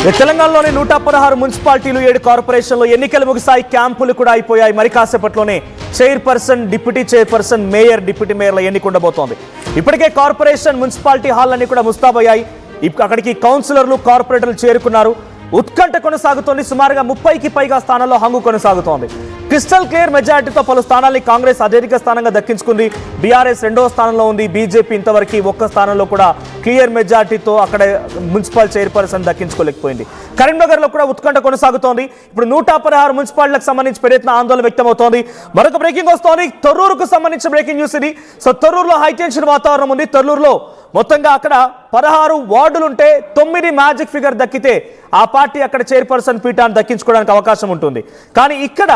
తెలంగాణలోని 116 మున్సిపాలిటీలు 7 కార్పొరేషన్లో ఎన్నికలు ముగిసాయి. క్యాంపులు కూడా అయిపోయాయి. మరి కాసేపట్లోనే chairperson, deputy chairperson, mayor, deputy మేయర్ల ఎన్నిక ఉండబోతోంది. ఇప్పటికే కార్పొరేషన్, మున్సిపాలిటీ హాల్ అన్ని కూడా ముస్తాబయ్యాయి. అక్కడికి కౌన్సిలర్లు, కార్పొరేటర్లు చేరుకున్నారు. ఉత్కంఠ కొనసాగుతోంది. సుమారుగా 30కి పైగా స్థానాల్లో హంగు కొనసాగుతోంది. క్రిస్టల్ క్లియర్ మెజారిటీతో పలు స్థానాల్ని కాంగ్రెస్ అత్యధిక స్థానంగా దక్కించుకుంది. బీఆర్ఎస్ 2వ స్థానంలో ఉంది. బీజేపీ ఇంతవరకు ఒక్క స్థానంలో కూడా క్లియర్ మెజారిటీతో అక్కడ మున్సిపల్ చైర్పర్సన్ దక్కించుకోలేకపోయింది. కరీంనగర్లో కూడా ఉత్కంఠ కొనసాగుతోంది. ఇప్పుడు 116 మున్సిపాలిటీలకు సంబంధించి పెద్ద ఎత్తున ఆందోళన వ్యక్తమవుతోంది. మరొక బ్రేకింగ్ వస్తోంది. తొర్రూరుకు సంబంధించిన బ్రేకింగ్ న్యూస్ ఇది. సో తొర్రూరులో హైటెన్షన్ వాతావరణం ఉంది. తొర్రూరులో మొత్తంగా అక్కడ 16 వార్డులుంటే 9 మ్యాజిక్ ఫిగర్ దక్కితే ఆ పార్టీ అక్కడ చైర్పర్సన్ పీఠాన్ని దక్కించుకోవడానికి అవకాశం ఉంటుంది. కానీ ఇక్కడ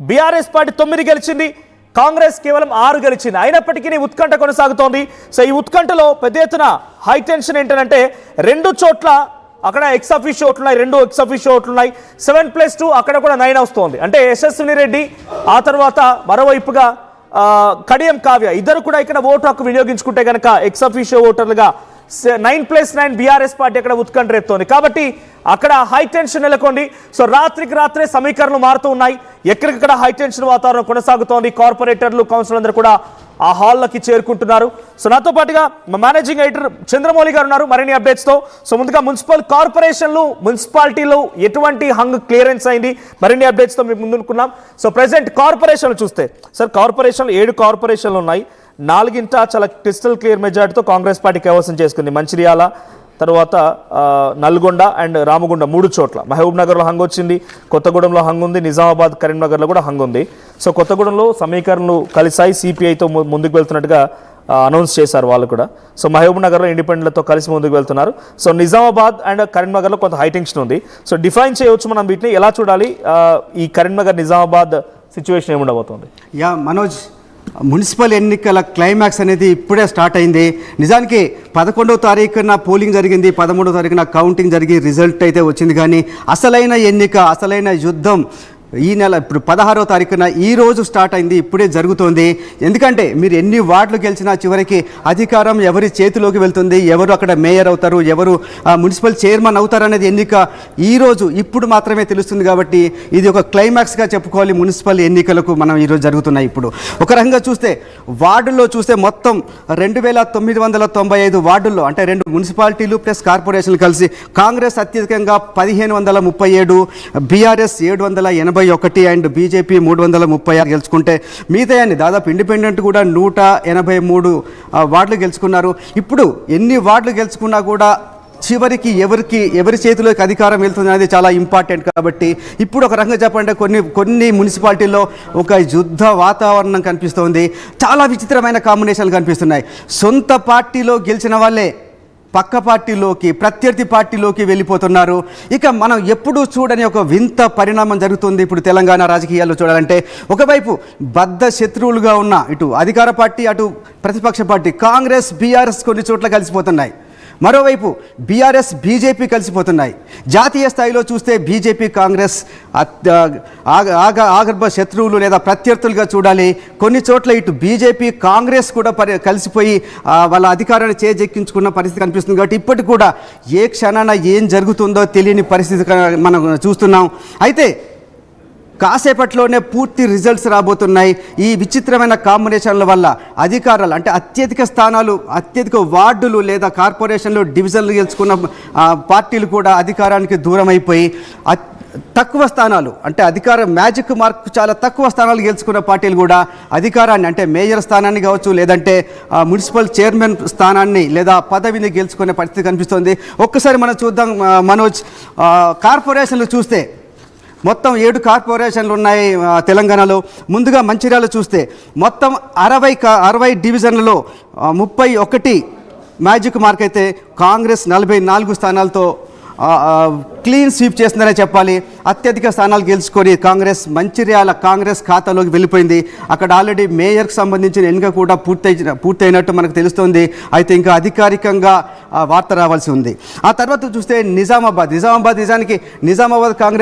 బీఆర్ఎస్ పార్టీ 9 గెలిచింది, కాంగ్రెస్ కేవలం 6 గెలిచింది. అయినప్పటికీ ఉత్కంఠ కొనసాగుతోంది. సో ఈ ఉత్కంఠలో పెద్ద ఎత్తున హైటెన్షన్ ఏంటంటే 2 చోట్ల అక్కడ ఎక్స్-అఫీషియో ఓట్లున్నాయి, 2 ఎక్స్-అఫీషియో ఓట్లున్నాయి. 7+2 అక్కడ కూడా 9 వస్తోంది. అంటే యశస్విని రెడ్డి, ఆ తర్వాత మరోవైపుగా కడియం కావ్య ఇద్దరు కూడా ఇక్కడ ఓటు హక్కు వినియోగించుకుంటే కనుక ఎక్స్-అఫీషియో ఓటర్లుగా 9+9 బీఆర్ఎస్ పార్టీ అక్కడ ఉత్కంఠ రేపుతోంది. కాబట్టి అక్కడ హై టెన్షన్ నెలకొంది. సో రాత్రికి రాత్రే సమీకరణలు మారుతూ ఉన్నాయి. ఎక్కడికక్కడ హై టెన్షన్ వాతావరణం కొనసాగుతోంది. కార్పొరేటర్లు, కౌన్సిలర్ అందరూ కూడా ఆ హాల్లోకి చేరుకుంటున్నారు. సో నాతో పాటుగా మేనేజింగ్ ఎడిటర్ చంద్రమౌళి గారు ఉన్నారు మరిన్ని అప్డేట్స్తో. సో ముందుగా మున్సిపల్ కార్పొరేషన్లు, మున్సిపాలిటీలో ఎటువంటి హంగ్ క్లియరెన్స్ అయింది, మరిన్ని అప్డేట్స్తో మేము ముందుకున్నాం. సో ప్రెసెంట్ కార్పొరేషన్లు చూస్తే సార్, కార్పొరేషన్లు 7 కార్పొరేషన్లు ఉన్నాయి. 4గింట చాలా క్రిస్టల్ క్లియర్ మెజార్టీతో కాంగ్రెస్ పార్టీ కైవసం చేసుకుంది. మంచిర్యాల, తర్వాత నల్గొండ అండ్ రామగుండ 3 చోట్ల. మహబూబ్ నగర్లో హంగ్ వచ్చింది, కొత్తగూడెంలో హంగ్ ఉంది, నిజామాబాద్, కరీంనగర్లో కూడా హంగ్ ఉంది. సో కొత్తగూడెంలో సమీకరణలు కలిసాయి, సిపిఐతో ముందుకు వెళ్తున్నట్టుగా అనౌన్స్ చేశారు వాళ్ళు కూడా. సో మహబూబ్ నగర్లో ఇండిపెండెంట్లతో కలిసి ముందుకు వెళ్తున్నారు. సో నిజామాబాద్ అండ్ కరీంనగర్లో కొంత హైటెన్షన్ ఉంది. సో డిఫైన్ చేయవచ్చు మనం వీటిని, ఎలా చూడాలి? ఈ కరీంనగర్, నిజామాబాద్ సిచ్యువేషన్ ఏముండబోతోంది? మనోజ్, మున్సిపల్ ఎన్నికల క్లైమాక్స్ అనేది ఇప్పుడే స్టార్ట్ అయింది. నిజానికి 11వ తారీఖున పోలింగ్ జరిగింది, 13వ తారీఖున కౌంటింగ్ జరిగి రిజల్ట్ అయితే వచ్చింది. కానీ అసలైన ఎన్నిక, అసలైన యుద్ధం ఈ నెల ఇప్పుడు 16వ తారీఖున ఈ రోజు స్టార్ట్ అయింది, ఇప్పుడే జరుగుతోంది. ఎందుకంటే మీరు ఎన్ని వార్డులు గెలిచినా చివరికి అధికారం ఎవరి చేతిలోకి వెళ్తుంది, ఎవరు అక్కడ మేయర్ అవుతారు, ఎవరు మున్సిపల్ చైర్మన్ అవుతారు అనేది ఎన్నిక ఈరోజు ఇప్పుడు మాత్రమే తెలుస్తుంది. కాబట్టి ఇది ఒక క్లైమాక్స్గా చెప్పుకోవాలి మున్సిపల్ ఎన్నికలకు మనం ఈరోజు జరుగుతున్నాయి. ఇప్పుడు ఒక రకంగా చూస్తే వార్డుల్లో చూస్తే మొత్తం 2995 వార్డుల్లో, అంటే 2 మున్సిపాలిటీలు ప్లస్ కార్పొరేషన్లు కలిసి కాంగ్రెస్ అత్యధికంగా 1537, బీఆర్ఎస్ 781 అండ్ బీజేపీ 336 గెలుచుకుంటే మిగతాయన్ని దాదాపు ఇండిపెండెంట్ కూడా 183 వార్డులు గెలుచుకున్నారు. ఇప్పుడు ఎన్ని వార్డులు గెలుచుకున్నా కూడా చివరికి ఎవరి చేతిలోకి అధికారం వెళ్తుంది అనేది చాలా ఇంపార్టెంట్. కాబట్టి ఇప్పుడు ఒక రకంగా చెప్పండి, కొన్ని మున్సిపాలిటీల్లో ఒక యుద్ధ వాతావరణం కనిపిస్తోంది. చాలా విచిత్రమైన కాంబినేషన్లు కనిపిస్తున్నాయి. సొంత పార్టీలో గెలిచిన వాళ్ళే పక్క పార్టీలోకి, ప్రత్యర్థి పార్టీలోకి వెళ్ళిపోతున్నారు. ఇక మనం ఎప్పుడూ చూడని ఒక వింత పరిణామం జరుగుతుంది ఇప్పుడు తెలంగాణ రాజకీయాల్లో. చూడాలంటే ఒకవైపు బద్ధ శత్రువులుగా ఉన్న ఇటు అధికార పార్టీ, అటు ప్రతిపక్ష పార్టీ కాంగ్రెస్, బీఆర్ఎస్ కొన్ని చోట్ల కలిసిపోతున్నాయి. మరోవైపు బీఆర్ఎస్, బీజేపీ కలిసిపోతున్నాయి. జాతీయ స్థాయిలో చూస్తే బీజేపీ, కాంగ్రెస్ ఆగర్భ శత్రువులు లేదా ప్రత్యర్థులుగా చూడాలి. కొన్ని చోట్ల ఇటు బీజేపీ, కాంగ్రెస్ కూడా కలిసిపోయి వాళ్ళ అధికారాన్ని చేజెక్కించుకున్న పరిస్థితి కనిపిస్తుంది. కాబట్టి ఇప్పటికి కూడా ఏ క్షణాన ఏం జరుగుతుందో తెలియని పరిస్థితి మనం చూస్తున్నాం. అయితే కాసేపట్లోనే పూర్తి రిజల్ట్స్ రాబోతున్నాయి. ఈ విచిత్రమైన కాంబినేషన్ల వల్ల అధికారాలు, అంటే అత్యధిక స్థానాలు, అత్యధిక వార్డులు లేదా కార్పొరేషన్లు, డివిజన్లు గెలుచుకున్న పార్టీలు కూడా అధికారానికి దూరం అయిపోయి తక్కువ స్థానాలు, అంటే అధికార మ్యాజిక్ మార్క్ చాలా తక్కువ స్థానాలు గెలుచుకున్న పార్టీలు కూడా అధికారాన్ని, అంటే మేయర్ స్థానాన్ని కావచ్చు, లేదంటే మున్సిపల్ చైర్మన్ స్థానాన్ని లేదా పదవిని గెలుచుకునే పరిస్థితి కనిపిస్తుంది. ఒక్కసారి మనం చూద్దాం మనోజ్. కార్పొరేషన్లు చూస్తే మొత్తం 7 కార్పొరేషన్లు ఉన్నాయి తెలంగాణలో. ముందుగా మంచిర్యాల చూస్తే మొత్తం 60 డివిజన్లలో 31 మ్యాజిక్ మార్క్ అయితే కాంగ్రెస్ 44 స్థానాలతో క్లీన్ స్వీప్ చేస్తుందనే చెప్పాలి. అత్యధిక స్థానాలు గెలుచుకొని కాంగ్రెస్ మంచిర్యాల కాంగ్రెస్ ఖాతాలోకి వెళ్ళిపోయింది. అక్కడ ఆల్రెడీ మేయర్కి సంబంధించిన ఎన్నిక కూడా పూర్తయినట్టు మనకు తెలుస్తుంది. అయితే ఇంకా అధికారికంగా వార్త రావాల్సి ఉంది. ఆ తర్వాత చూస్తే నిజామాబాద్ నిజానికి నిజామాబాద్ కాంగ్రెస్